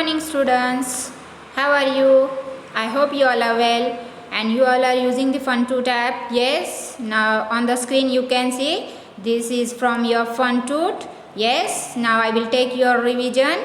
morning students. How are you? I hope you all are well and you all are using the FunToot app. Yes, now on the screen you can see this is from your FunToot. Yes, now I will take your revision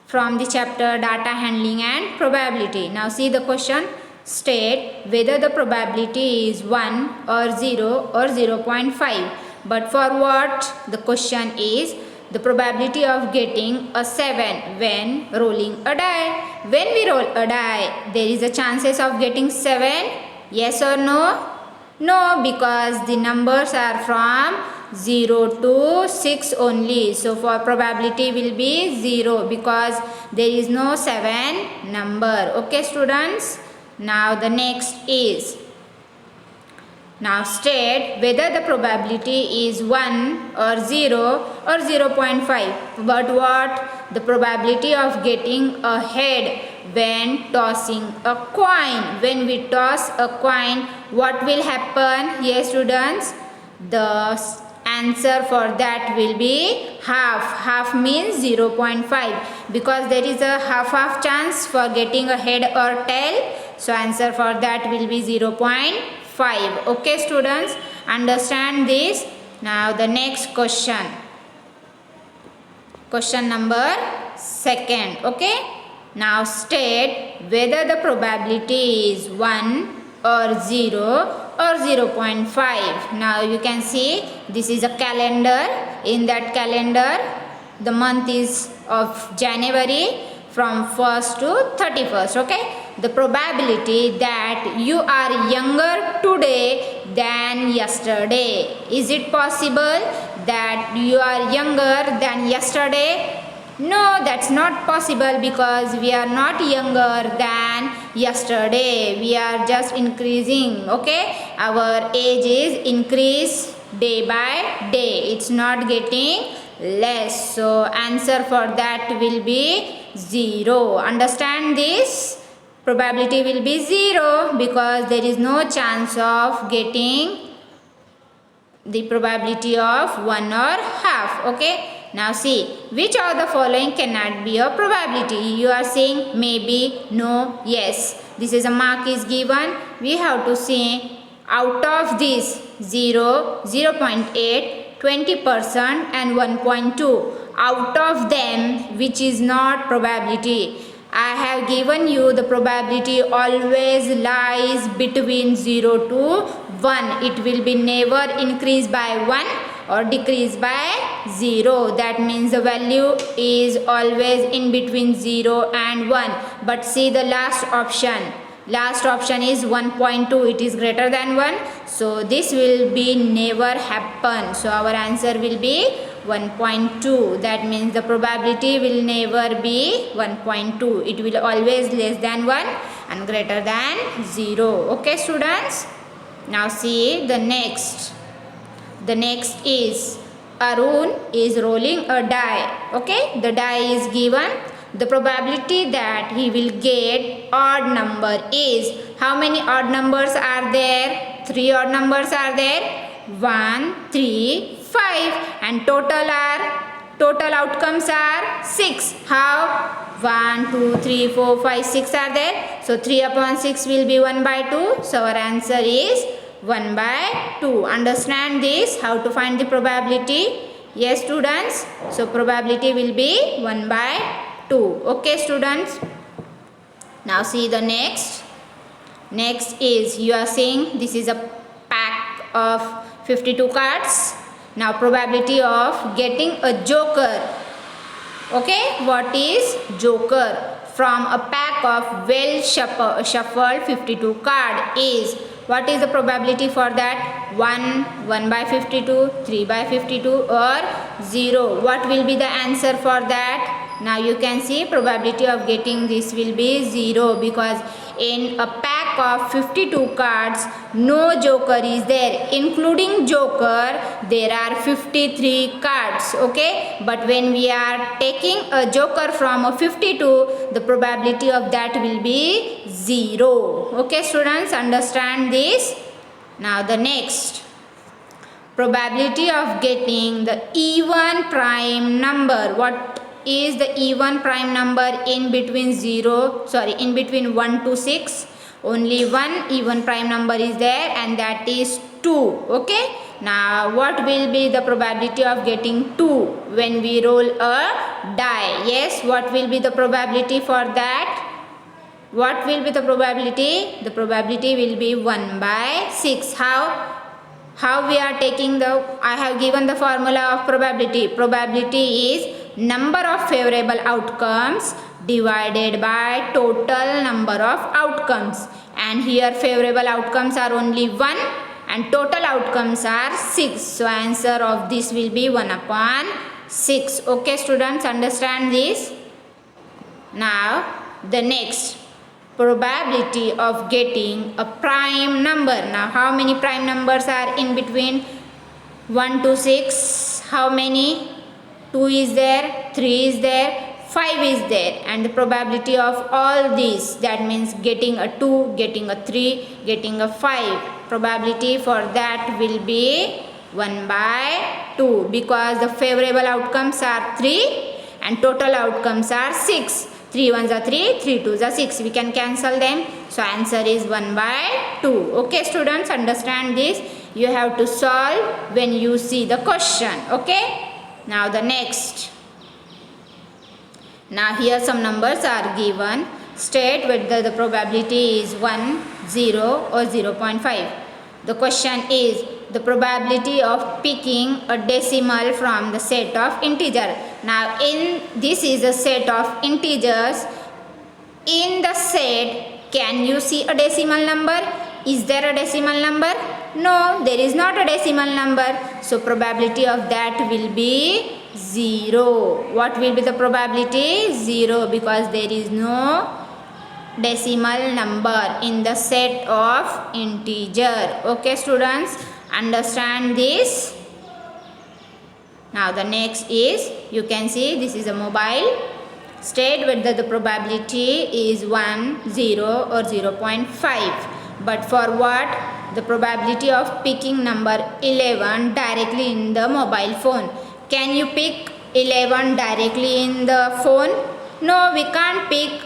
from the chapter data handling and probability. Now see the question. State whether the probability is 1 or 0 or 0.5. But for what? The question is the probability of getting a 7 when rolling a die. When we roll a die, there is a chances of getting 7. Yes or no? No, because the numbers are from 0 to 6 only. So for probability will be 0 because there is no 7 number. Okay students? Now the next is, now state whether the probability is 1 or 0 or 0.5. But what? The probability of getting a head when tossing a coin. When we toss a coin, what will happen? Yes students, the answer for that will be half. Half means 0.5 because there is a half chance for getting a head or tail. So answer for that will be 0.5. Okay students, understand this. Now the next question. Question number 2. Okay. Now state whether the probability is 1 or 0 or 0.5. Now you can see this is a calendar. In that calendar the month is of January from 1st to 31st. Okay. The probability that you are younger today than yesterday. Is it possible that you are younger than yesterday? No, that's not possible because we are not younger than yesterday. We are just increasing. Okay, our age is increase day by day. It's not getting less. So answer for that will be 0. Understand this? Probability will be 0 because there is no chance of getting the probability of 1 or half. Okay. Now see, which of the following cannot be a probability? You are saying maybe, no, yes. This is a mark is given. We have to say out of this 0, 0.8, 20% and 1.2. Out of them, which is not probability? I have given you the probability always lies between 0 to 1. It will be never increase by 1 or decrease by 0. That means the value is always in between 0 and 1. But see the last option. Last option is 1.2. It is greater than 1. So this will be never happen. So our answer will be 1.2. That means the probability will never be 1.2. It will always less than 1 and greater than 0. Okay students? Now see the next. The next is Arun is rolling a die. Okay, the die is given. The probability that he will get odd number is, how many odd numbers are there? 3 odd numbers are there. 1, 3, 5 and total outcomes are 6. How? 1, 2, 3, 4, 5, 6 are there. So 3 upon 6 will be 1 by 2. So our answer is 1 by 2. Understand this? How to find the probability? Yes students. So probability will be 1 by 2. Okay students. Now see the next. Next is, you are saying this is a pack of 52 cards. Now probability of getting a joker. Okay, what is joker? From a pack of well shuffled 52 card is, what is the probability for that? 1, 1 by 52, 3 by 52 or 0. What will be the answer for that? Now you can see probability of getting this will be 0 because in a pack of 52 cards no joker is there. Including joker there are 53 cards. Okay, but when we are taking a joker from a 52, the probability of that will be 0. Okay students, understand this? Now the next. Probability of getting the even prime number. What is the even prime number in between 1 to 6. Only one even prime number is there, and that is 2. Okay. Now what will be the probability of getting 2 when we roll a die? Yes, what will be the probability for that? What will be the probability? The probability will be 1 by 6. How we are taking I have given the formula of probability. Probability is number of favorable outcomes divided by total number of outcomes. And here favorable outcomes are only 1 and total outcomes are 6. So answer of this will be 1 upon 6. Okay students, understand this? Now the next, probability of getting a prime number. Now how many prime numbers are in between 1 to 6? How many? 2 is there, 3 is there, 5 is there, and the probability of all these, that means getting a 2, getting a 3, getting a 5, probability for that will be 1 by 2, because the favorable outcomes are 3 and total outcomes are 6. 3 ones are 3, 3 twos are 6. We can cancel them. So answer is 1 by 2. Okay students, understand this. You have to solve when you see the question. Okay. Now the next. Now here some numbers are given. State whether the probability is 1, 0 or 0.5. The question is the probability of picking a decimal from the set of integer. Now this is a set of integers. In the set, can you see a decimal number? Is there a decimal number? No, there is not a decimal number. So probability of that will be 0. What will be the probability? 0, because there is no decimal number in the set of integer. Okay students, understand this. Now the next is, you can see this is a mobile. State whether the probability is 1, 0 or 0.5. But for what? The probability of picking number 11 directly in the mobile phone. Can you pick 11 directly in the phone? No, we can't pick.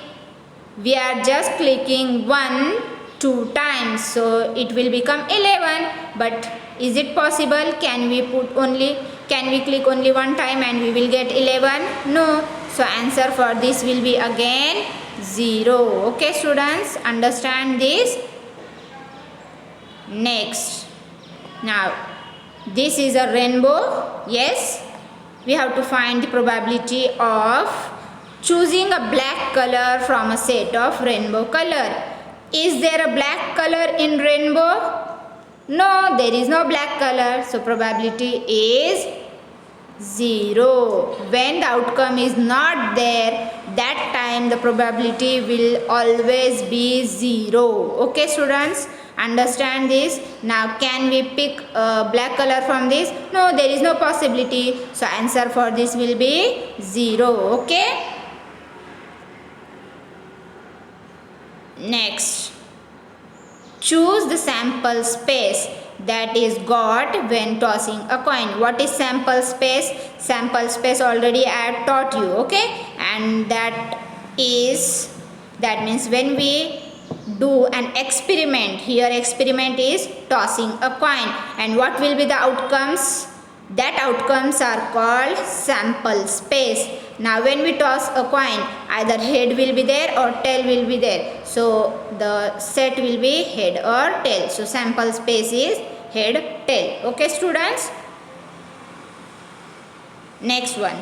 We are just clicking 1, 2 times, so it will become 11. But is it possible? Can we click only 1 time and we will get 11? No. So answer for this will be again 0. Okay students, understand this. Next. Now this is a rainbow. Yes. We have to find the probability of choosing a black color from a set of rainbow color. Is there a black color in rainbow? No, there is no black color. So probability is 0. When the outcome is not there, that time the probability will always be 0. Okay students, understand this. Now can we pick a black color from this? No, there is no possibility. So answer for this will be 0. Okay. Next, choose the sample space that is got when tossing a coin. What is sample space? Sample space already I have taught you. Okay, and that means when we do an experiment. Here experiment is tossing a coin, and what will be the outcomes? That outcomes are called sample space. Now when we toss a coin, either head will be there or tail will be there. So the set will be head or tail. So sample space is head, tail. Okay students. Next one.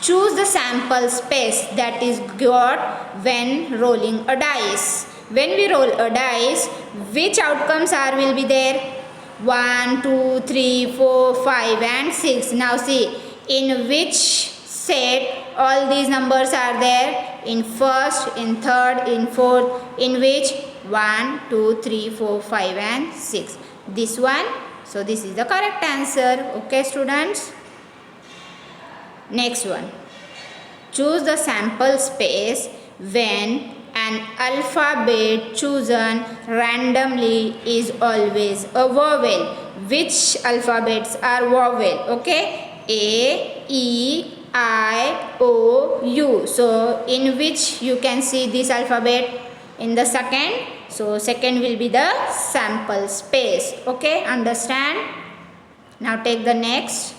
Choose the sample space that is got when rolling a dice. When we roll a dice, which outcomes will be there? 1, 2, 3, 4, 5 and 6. Now see, in which set all these numbers are there? In first, in third, in fourth, in which? 1, 2, 3, 4, 5 and 6. This one. So this is the correct answer. Okay students. Next one. Choose the sample space when an alphabet chosen randomly is always a vowel. Which alphabets are vowel? Okay, A, E, I, O, U. So in which you can see this alphabet? In the second. So second will be the sample space. Okay, understand? Now take the next.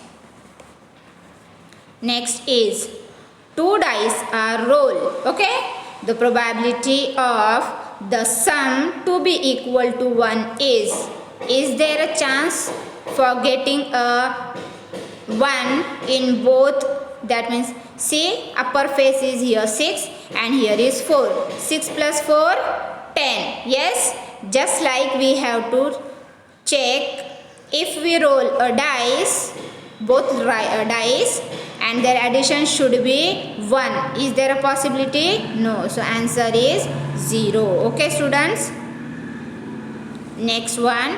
Next is 2 dice are rolled. Okay, the probability of the sum to be equal to 1 is there a chance for getting a 1 in both? That means see, upper face is here 6 and here is 4. 6 plus 4, 10. Yes, just like we have to check if we roll a dice, both dice, and their addition should be 1. Is there a possibility? No. So answer is 0. Okay students. Next one.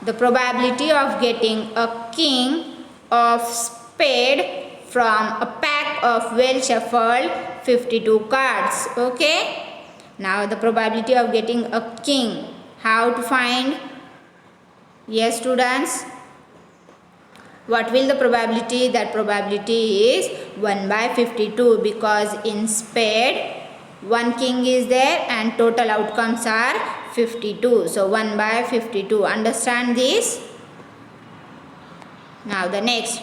The probability of getting a king of spade from a pack of well shuffled 52 cards. Okay. Now the probability of getting a king. How to find? Yes students. What will the probability? That probability is 1 by 52 because in spade one king is there and total outcomes are 52. So 1 by 52. Understand this? Now the next.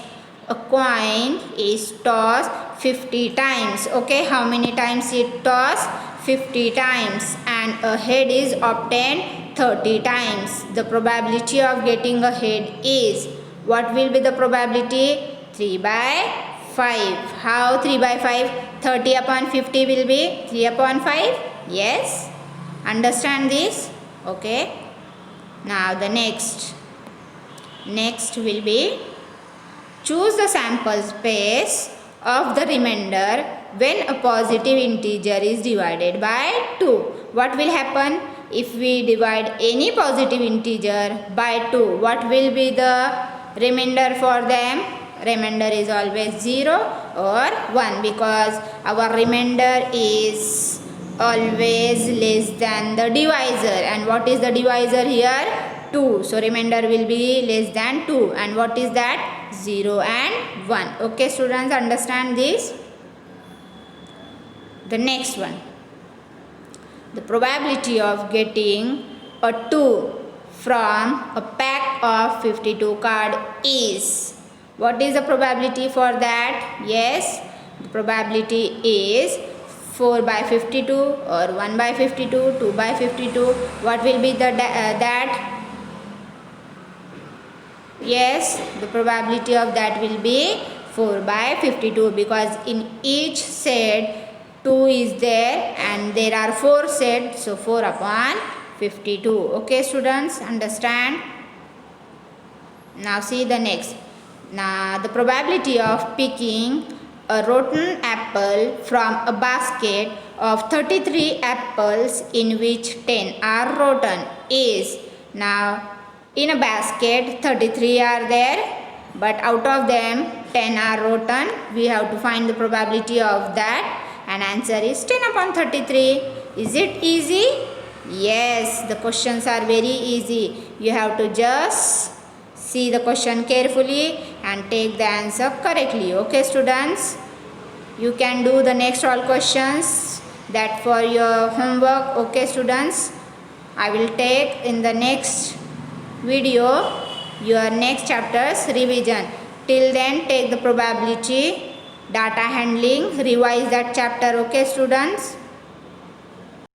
A coin is tossed 50 times. Okay, how many times it tossed? 50 times. And a head is obtained 30 times. The probability of getting a head is, what will be the probability? 3 by 5. How 3 by 5? 30 upon 50 will be 3 upon 5. Yes. Understand this? Okay. Now the next. Next will be, choose the sample space of the remainder when a positive integer is divided by 2. What will happen? If we divide any positive integer by 2, what will be the remainder for them? Remainder is always 0 or 1 because our remainder is always less than the divisor. And what is the divisor here? 2. So remainder will be less than 2. And what is that? 0 and 1. Okay students, understand this? The next one. The probability of getting a 2 from a pack of 52 card is, what is the probability for that? Yes, the probability is 4 by 52 or 1 by 52, 2 by 52. What will be the that? Yes, the probability of that will be 4 by 52 because in each set 2 is there and there are 4 sets, so 4 upon 52. Okay students, understand? Now see the next. Now the probability of picking a rotten apple from a basket of 33 apples in which 10 are rotten is, now in a basket 33 are there but out of them 10 are rotten. We have to find the probability of that and answer is 10 upon 33. Is it easy? Yes, the questions are very easy. You have to just see the question carefully and take the answer correctly. Okay students, you can do the next all questions that for your homework. Okay students, I will take in the next video your next chapter's revision. Till then, take the probability, data handling, revise that chapter. Okay students.